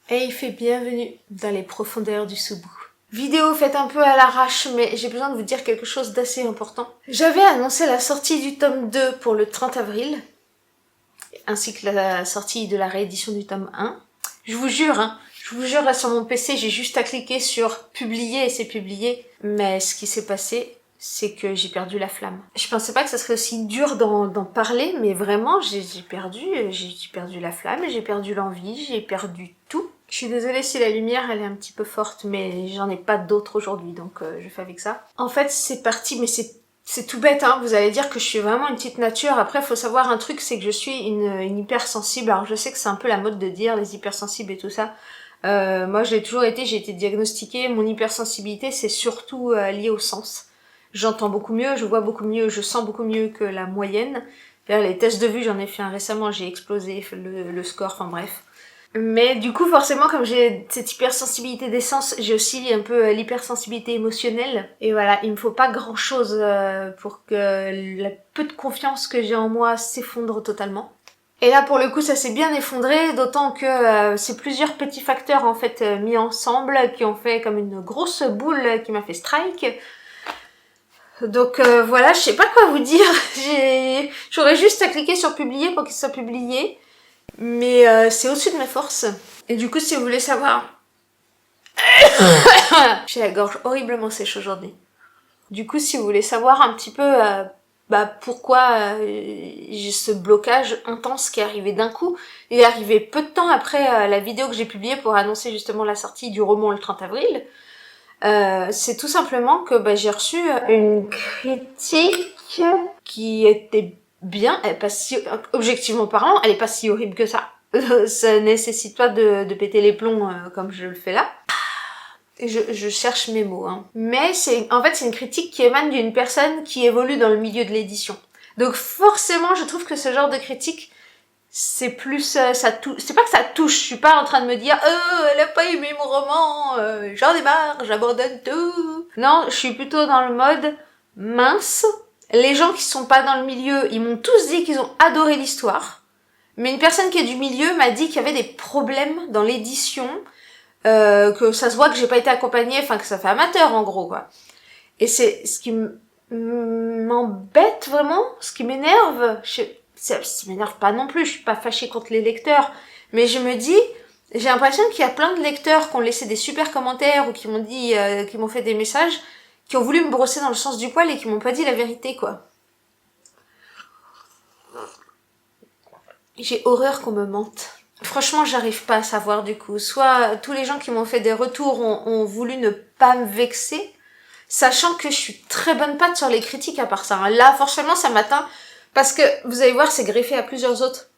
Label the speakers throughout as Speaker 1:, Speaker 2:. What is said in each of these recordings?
Speaker 1: Hey, fait bienvenue dans les profondeurs du Soubou. Vidéo faite un peu à l'arrache, mais j'ai besoin de vous dire quelque chose d'assez important. J'avais annoncé la sortie du tome 2 pour le 30 avril, ainsi que la sortie de la réédition du tome 1. Je vous jure, là sur mon PC, j'ai juste à cliquer sur publier et c'est publié. Mais ce qui s'est passé, c'est que j'ai perdu la flamme. Je pensais pas que ça serait aussi dur d'en parler, mais vraiment, j'ai perdu la flamme, j'ai perdu l'envie, j'ai perdu tout. Je suis désolée si la lumière elle est un petit peu forte, mais j'en ai pas d'autre aujourd'hui, donc je fais avec ça. En fait, c'est parti, mais c'est tout bête, hein. Vous allez dire que je suis vraiment une petite nature. Après, faut savoir un truc, c'est que je suis une hypersensible. Alors, je sais que c'est un peu la mode de dire les hypersensibles et tout ça. Moi, je l'ai toujours été, j'ai été diagnostiquée. Mon hypersensibilité, c'est surtout lié au sens. J'entends beaucoup mieux, je vois beaucoup mieux, je sens beaucoup mieux que la moyenne. D'ailleurs, les tests de vue, j'en ai fait un récemment, j'ai explosé le score, enfin bref. Mais du coup, forcément, comme j'ai cette hypersensibilité des sens, j'ai aussi un peu l'hypersensibilité émotionnelle. Et voilà, il me faut pas grand chose pour que le peu de confiance que j'ai en moi s'effondre totalement. Et là, pour le coup, ça s'est bien effondré, d'autant que c'est plusieurs petits facteurs en fait mis ensemble qui ont fait comme une grosse boule qui m'a fait strike. Donc voilà, je sais pas quoi vous dire. J'aurais juste à cliquer sur publier pour qu'il soit publié. Mais c'est au-dessus de mes forces. Et du coup, si vous voulez savoir... J'ai la gorge horriblement sèche aujourd'hui. Du coup, si vous voulez savoir un petit peu pourquoi j'ai ce blocage intense qui est arrivé d'un coup, il est arrivé peu de temps après la vidéo que j'ai publiée pour annoncer justement la sortie du roman le 30 avril. C'est tout simplement que j'ai reçu une critique qui était bien, elle est pas si, objectivement parlant, elle est pas si horrible que ça. Ça nécessite pas de péter les plombs comme je le fais là. Et je cherche mes mots, hein. Mais c'est une critique qui émane d'une personne qui évolue dans le milieu de l'édition. Donc forcément, je trouve que ce genre de critique, c'est plus c'est pas que ça touche, je suis pas en train de me dire elle a pas aimé mon roman, j'en ai marre, j'abandonne tout. Non, je suis plutôt dans le mode mince. Les gens qui sont pas dans le milieu, ils m'ont tous dit qu'ils ont adoré l'histoire. Mais une personne qui est du milieu m'a dit qu'il y avait des problèmes dans l'édition, que ça se voit que j'ai pas été accompagnée, enfin que ça fait amateur en gros quoi. Et c'est ce qui m'embête vraiment, ce qui m'énerve. Ça m'énerve pas non plus, je suis pas fâchée contre les lecteurs, mais je me dis, j'ai l'impression qu'il y a plein de lecteurs qui ont laissé des super commentaires ou qui m'ont dit, qui m'ont fait des messages, qui ont voulu me brosser dans le sens du poil et qui m'ont pas dit la vérité quoi. J'ai horreur qu'on me mente. Franchement, j'arrive pas à savoir du coup. Soit tous les gens qui m'ont fait des retours ont voulu ne pas me vexer, sachant que je suis très bonne patte sur les critiques à part ça. Là, forcément, ça m'atteint. Parce que, vous allez voir, c'est greffé à plusieurs autres...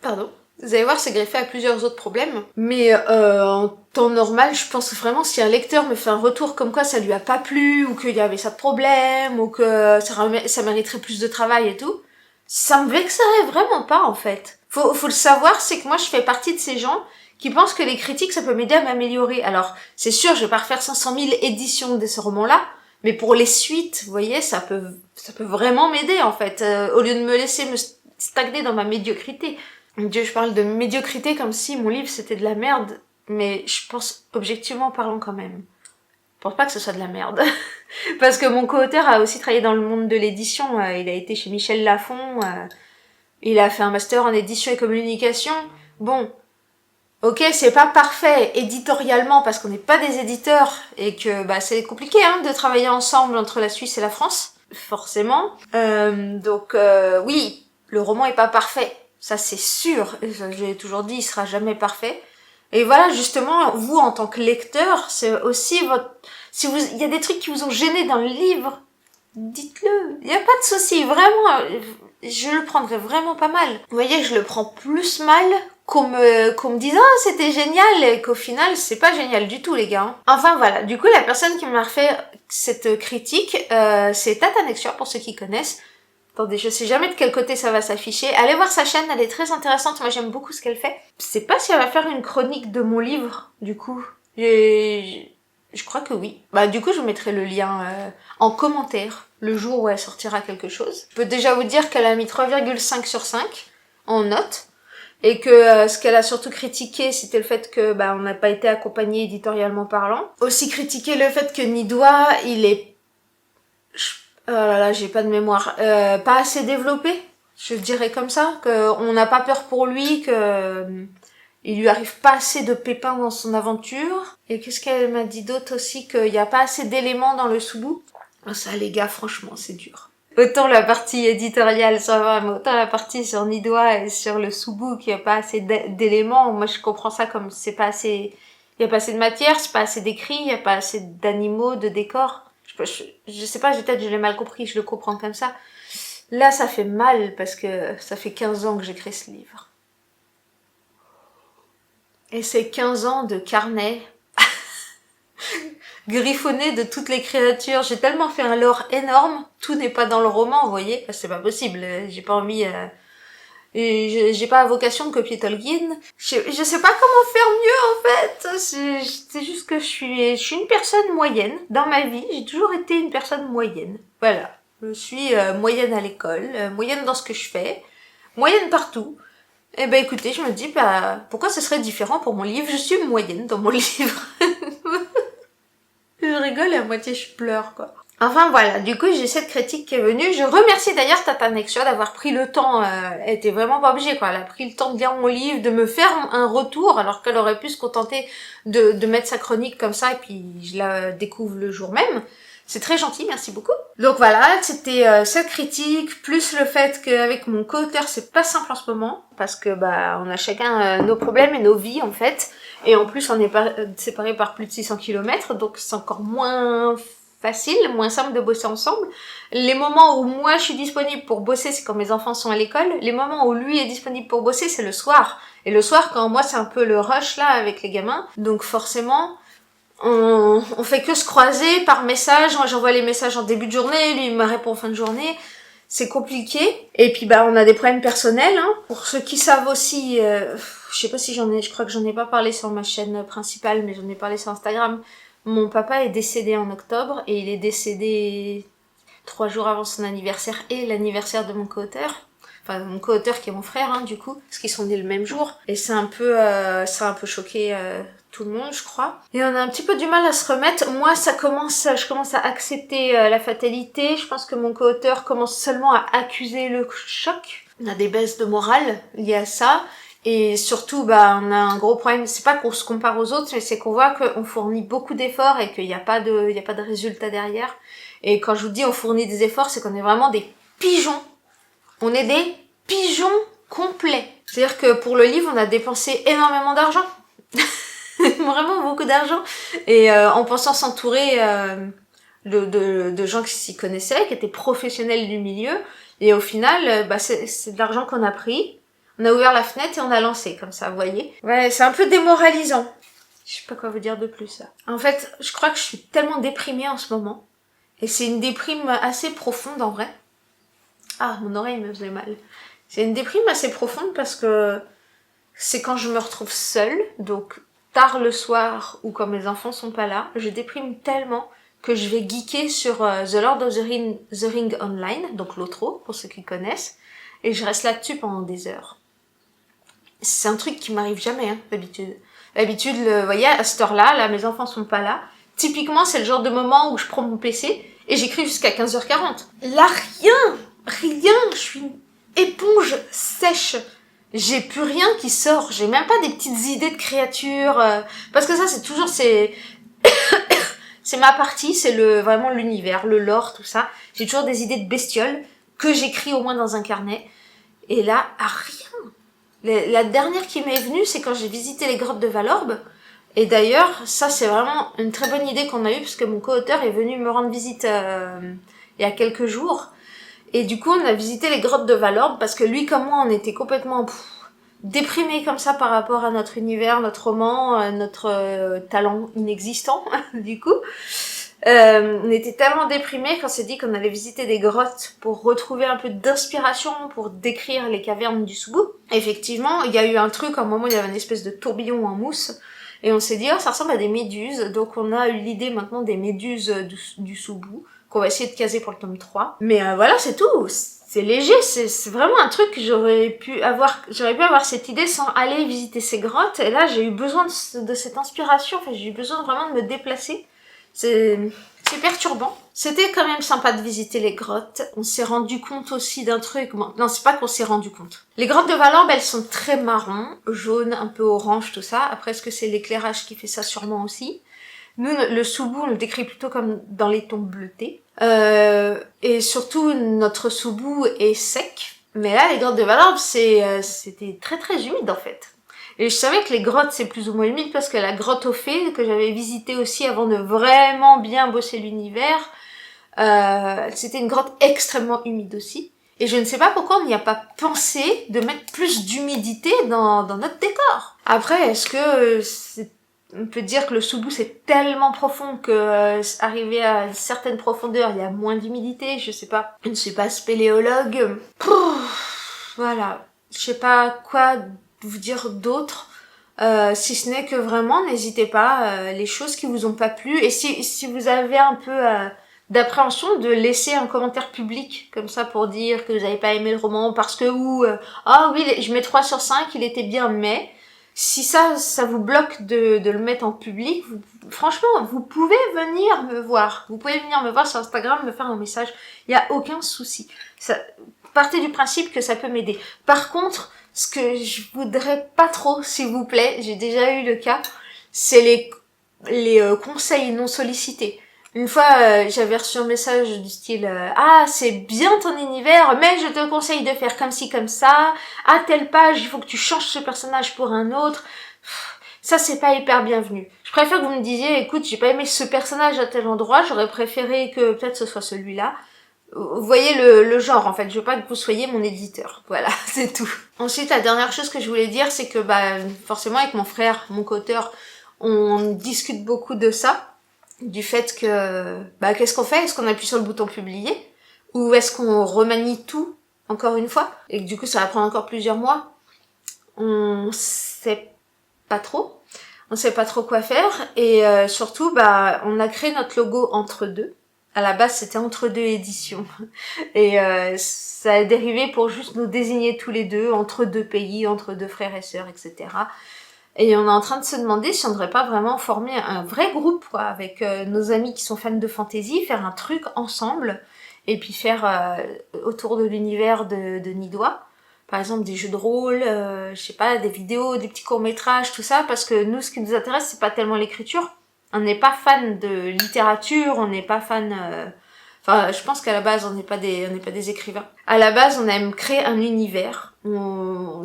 Speaker 1: Pardon. Vous allez voir, c'est greffé à plusieurs autres problèmes. Mais en temps normal, je pense vraiment si un lecteur me fait un retour comme quoi ça lui a pas plu, ou qu'il y avait ça de problème, ou que ça mériterait plus de travail et tout, ça me vexerait vraiment pas en fait. Faut le savoir, c'est que moi je fais partie de ces gens qui pensent que les critiques ça peut m'aider à m'améliorer. Alors, c'est sûr, je vais pas refaire 500 000 éditions de ce roman-là, mais pour les suites, vous voyez, ça peut vraiment m'aider en fait, au lieu de me laisser me stagner dans ma médiocrité. Mon Dieu, je parle de médiocrité comme si mon livre c'était de la merde, mais je pense objectivement parlant quand même. Je pense pas que ce soit de la merde. Parce que mon co-auteur a aussi travaillé dans le monde de l'édition, il a été chez Michel Lafon, il a fait un master en édition et communication. Bon, ok, c'est pas parfait éditorialement parce qu'on n'est pas des éditeurs et que c'est compliqué de travailler ensemble entre la Suisse et la France, forcément. Donc oui, le roman est pas parfait, ça c'est sûr. J'ai toujours dit, il sera jamais parfait. Et voilà, justement, vous en tant que lecteur, c'est aussi votre... Si il y a des trucs qui vous ont gêné dans le livre, dites-le. Il y a pas de souci, vraiment. Je le prendrais vraiment pas mal. Vous voyez, je le prends plus mal qu'on me dise « Ah, c'était génial » et qu'au final, c'est pas génial du tout, les gars. Enfin, voilà. Du coup, la personne qui m'a fait cette critique, c'est Tata Nexture, pour ceux qui connaissent. Attendez, je sais jamais de quel côté ça va s'afficher. Allez voir sa chaîne, elle est très intéressante. Moi, j'aime beaucoup ce qu'elle fait. Je sais pas si elle va faire une chronique de mon livre, du coup. Je crois que oui. Du coup, je vous mettrai le lien en commentaire le jour où elle sortira quelque chose. Je peux déjà vous dire qu'elle a mis 3,5 sur 5 en note. Et que ce qu'elle a surtout critiqué, c'était le fait que on n'a pas été accompagné éditorialement parlant. Aussi critiqué le fait que Nidoua, il est... Oh là là, j'ai pas de mémoire. Pas assez développé, je dirais comme ça. Qu'on n'a pas peur pour lui, que il lui arrive pas assez de pépins dans son aventure. Et qu'est-ce qu'elle m'a dit d'autre aussi? Qu'il y a pas assez d'éléments dans le Subu. Oh, ça, les gars, franchement, c'est dur. Autant la partie éditoriale, ça va, mais autant la partie sur Nidoua et sur le Subu, qu'il n'y a pas assez d'éléments. Moi, je comprends ça comme c'est pas assez... Il n'y a pas assez de matière, c'est pas assez d'écrit, il n'y a pas assez d'animaux, de décors. Je sais pas, peut-être je l'ai mal compris, je le comprends comme ça. Là, ça fait mal, parce que ça fait 15 ans que j'écris ce livre. Et c'est 15 ans de carnet griffonné de toutes les créatures. J'ai tellement fait un lore énorme, tout n'est pas dans le roman, vous voyez. C'est pas possible, j'ai pas envie... Et j'ai pas la vocation de copier Tolkien. Je sais pas comment faire mieux, en fait. C'est juste que je suis une personne moyenne. Dans ma vie, j'ai toujours été une personne moyenne. Voilà. Je suis moyenne à l'école, moyenne dans ce que je fais, moyenne partout. Et écoutez, je me dis, pourquoi ce serait différent pour mon livre? Je suis moyenne dans mon livre. Je rigole et à moitié je pleure, quoi. Enfin voilà, du coup j'ai cette critique qui est venue. Je remercie d'ailleurs Tata Nexia d'avoir pris le temps, elle était vraiment pas obligée quoi, elle a pris le temps de lire mon livre, de me faire un retour alors qu'elle aurait pu se contenter de mettre sa chronique comme ça et puis je la découvre le jour même. C'est très gentil, merci beaucoup. Donc voilà, c'était cette critique, plus le fait qu'avec mon co-auteur c'est pas simple en ce moment, parce que on a chacun nos problèmes et nos vies en fait, et en plus on est séparés par plus de 600 km, donc c'est encore moins facile, moins simple de bosser ensemble. Les moments où moi je suis disponible pour bosser, c'est quand mes enfants sont à l'école. Les moments où lui est disponible pour bosser, c'est le soir. Et le soir, quand moi c'est un peu le rush là avec les gamins, donc forcément on fait que se croiser par message. Moi j'envoie les messages en début de journée, lui il me répond en fin de journée. C'est compliqué. Et puis on a des problèmes personnels. Hein. Pour ceux qui savent aussi, je sais pas si je crois que j'en ai pas parlé sur ma chaîne principale, mais j'en ai parlé sur Instagram. Mon papa est décédé en octobre et il est décédé 3 jours avant son anniversaire et l'anniversaire de mon co-auteur. Enfin, mon co-auteur qui est mon frère, hein, du coup, parce qu'ils sont nés le même jour. Et ça a un peu choqué tout le monde, je crois. Et on a un petit peu du mal à se remettre. Moi, je commence à accepter la fatalité. Je pense que mon co-auteur commence seulement à accuser le choc. On a des baisses de morale liées à ça. Et surtout, on a un gros problème. C'est pas qu'on se compare aux autres, mais c'est qu'on voit qu'on fournit beaucoup d'efforts et qu'il n'y a pas de résultat derrière. Et quand je vous dis on fournit des efforts, c'est qu'on est vraiment des pigeons. On est des pigeons complets. C'est-à-dire que pour le livre, on a dépensé énormément d'argent. Vraiment beaucoup d'argent. Et en pensant s'entourer de gens qui s'y connaissaient, qui étaient professionnels du milieu. Et au final, c'est de l'argent qu'on a pris. On a ouvert la fenêtre et on a lancé, comme ça, vous voyez. Ouais, c'est un peu démoralisant. Je sais pas quoi vous dire de plus, là. En fait, je crois que je suis tellement déprimée en ce moment. Et c'est une déprime assez profonde, en vrai. Ah, mon oreille me faisait mal. C'est une déprime assez profonde parce que c'est quand je me retrouve seule, donc tard le soir ou quand mes enfants sont pas là, je déprime tellement que je vais geeker sur The Lord of the Ring Online, donc l'OTRO, pour ceux qui connaissent, et je reste là-dessus pendant des heures. C'est un truc qui m'arrive jamais, hein, d'habitude. D'habitude, vous voyez, à cette heure-là, là, mes enfants sont pas là. Typiquement, c'est le genre de moment où je prends mon PC et j'écris jusqu'à 15h40. Là, rien, je suis une éponge sèche. J'ai plus rien qui sort, j'ai même pas des petites idées de créatures, parce que ça, c'est ma partie, c'est vraiment l'univers, le lore, tout ça. J'ai toujours des idées de bestioles que j'écris au moins dans un carnet. Et là, rien. La dernière qui m'est venue, c'est quand j'ai visité les grottes de Valorbe. Et d'ailleurs, ça c'est vraiment une très bonne idée qu'on a eue, parce que mon co-auteur est venu me rendre visite il y a quelques jours. Et du coup, on a visité les grottes de Valorbe, parce que lui comme moi, on était complètement déprimés comme ça par rapport à notre univers, notre roman, notre talent inexistant, du coup. On était tellement déprimés qu'on s'est dit qu'on allait visiter des grottes pour retrouver un peu d'inspiration pour décrire les cavernes du Subu. Effectivement, il y a eu un truc, à un moment il y avait une espèce de tourbillon en mousse, et on s'est dit ça ressemble à des méduses, donc on a eu l'idée maintenant des méduses du Subu, qu'on va essayer de caser pour le tome 3. Mais voilà, c'est tout. c'est léger, c'est vraiment un truc que j'aurais pu avoir cette idée sans aller visiter ces grottes. Et là, j'ai eu besoin de cette inspiration. Enfin, j'ai eu besoin vraiment de me déplacer. C'est perturbant. C'était quand même sympa de visiter les grottes. On s'est rendu compte aussi d'un truc. Bon, non, c'est pas qu'on s'est rendu compte. Les grottes de Valorbe, elles sont très marron, jaune, un peu orange, tout ça. Après, est-ce que c'est l'éclairage qui fait ça? Sûrement aussi. Nous, le Soubou, on le décrit plutôt comme dans les tons bleutés. Et surtout, notre Soubou est sec. Mais là, les grottes de Valorbe, c'était très très humide en fait. Et je savais que les grottes, c'est plus ou moins humide parce que la grotte aux fées, que j'avais visitée aussi avant de vraiment bien bosser l'univers, c'était une grotte extrêmement humide aussi. Et je ne sais pas pourquoi on n'y a pas pensé de mettre plus d'humidité dans notre décor. Après, est-ce que on peut dire que le Soubou c'est tellement profond que arrivé à une certaine profondeur, il y a moins d'humidité, je sais pas. Je ne suis pas spéléologue. Voilà. Je sais pas quoi vous dire d'autre. Si ce n'est que vraiment, n'hésitez pas, les choses qui vous ont pas plu. Et si vous avez un peu d'appréhension, de laisser un commentaire public, comme ça, pour dire que vous n'avez pas aimé le roman, parce que, ah oui, je mets 3 sur 5, il était bien, mais... Si ça vous bloque de le mettre en public, franchement, vous pouvez venir me voir. Vous pouvez venir me voir sur Instagram, me faire un message. Il n'y a aucun souci. Partez du principe que ça peut m'aider. Par contre, ce que je voudrais pas trop, s'il vous plaît, j'ai déjà eu le cas, c'est les conseils non sollicités. Une fois, j'avais reçu un message du style ah, c'est bien ton univers, mais je te conseille de faire comme ci, comme ça. À telle page, il faut que tu changes ce personnage pour un autre. Ça, c'est pas hyper bienvenu. Je préfère que vous me disiez, écoute, j'ai pas aimé ce personnage à tel endroit, j'aurais préféré que peut-être ce soit celui-là. Vous voyez le genre, en fait. Je veux pas que vous soyez mon éditeur. Voilà, c'est tout. Ensuite, la dernière chose que je voulais dire, c'est que, forcément, avec mon frère, mon co-auteur, on discute beaucoup de ça. Du fait que, qu'est-ce qu'on fait? Est-ce qu'on appuie sur le bouton publier? Ou est-ce qu'on remanie tout, encore une fois? Et que du coup, ça va prendre encore plusieurs mois? On sait pas trop. On sait pas trop quoi faire. Et surtout, on a créé notre logo entre deux. À la base, c'était entre deux éditions. Et ça a dérivé pour juste nous désigner tous les deux, entre deux pays, entre deux frères et sœurs, etc. Et on est en train de se demander si on ne devrait pas vraiment former un vrai groupe, quoi, avec nos amis qui sont fans de fantasy, faire un truc ensemble, et puis faire autour de l'univers de Nidois, par exemple des jeux de rôle, je sais pas, des vidéos, des petits courts-métrages, tout ça, parce que nous, ce qui nous intéresse, c'est pas tellement l'écriture. On n'est pas fan de littérature, on n'est pas fan... Enfin, je pense qu'à la base, on n'est pas des écrivains. À la base, on aime créer un univers.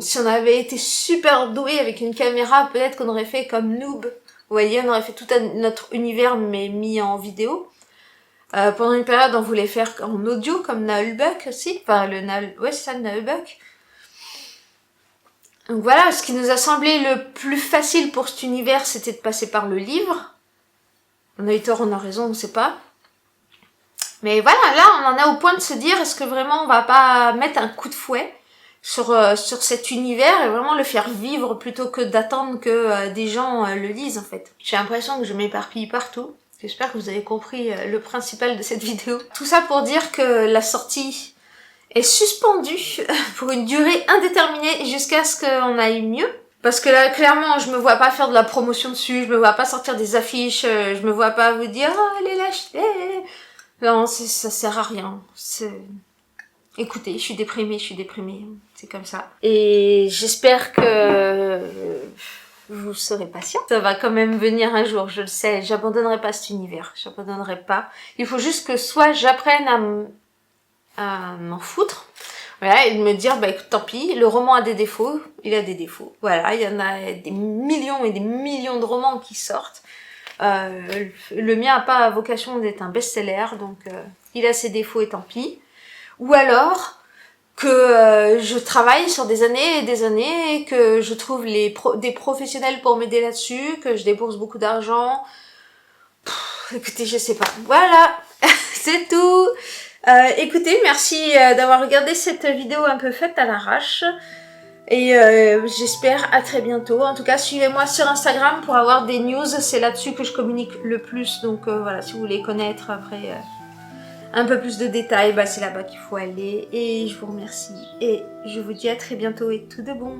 Speaker 1: Si on avait été super doué avec une caméra, peut-être qu'on aurait fait comme Noob. Vous voyez, on aurait fait tout notre univers, mais mis en vidéo. Pendant une période, on voulait faire en audio, comme Nullbuck aussi. Enfin, ouais, c'est ça, Nullbuck. Donc voilà, ce qui nous a semblé le plus facile pour cet univers, c'était de passer par le livre. On a eu tort, on a raison, on ne sait pas. Mais voilà, là, on en a au point de se dire, est-ce que vraiment on va pas mettre un coup de fouet sur cet univers et vraiment le faire vivre plutôt que d'attendre que des gens le lisent, en fait. J'ai l'impression que je m'éparpille partout. J'espère que vous avez compris le principal de cette vidéo. Tout ça pour dire que la sortie est suspendue pour une durée indéterminée jusqu'à ce qu'on aille mieux. Parce que là, clairement, je me vois pas faire de la promotion dessus, je me vois pas sortir des affiches, je me vois pas vous dire « Oh, allez l'acheter !» Non, ça sert à rien. Écoutez, je suis déprimée. C'est comme ça. Et j'espère que vous serez patient. Ça va quand même venir un jour, je le sais. J'abandonnerai pas cet univers. J'abandonnerai pas. Il faut juste que soit j'apprenne à m'en foutre. Voilà, et de me dire, écoute, tant pis, le roman a des défauts. Il a des défauts. Voilà, il y en a des millions et des millions de romans qui sortent. Le mien a pas vocation d'être un best-seller, donc il a ses défauts et tant pis. Ou alors que je travaille sur des années et des années, et que je trouve des professionnels pour m'aider là-dessus, que je débourse beaucoup d'argent. Écoutez, je sais pas. Voilà, c'est tout. Écoutez, merci d'avoir regardé cette vidéo un peu faite à l'arrache. Et j'espère à très bientôt. En tout cas, suivez-moi sur Instagram pour avoir des news. C'est là-dessus que je communique le plus. Donc voilà, si vous voulez connaître après un peu plus de détails, bah c'est là-bas qu'il faut aller. Et je vous remercie. Et je vous dis à très bientôt et tout de bon.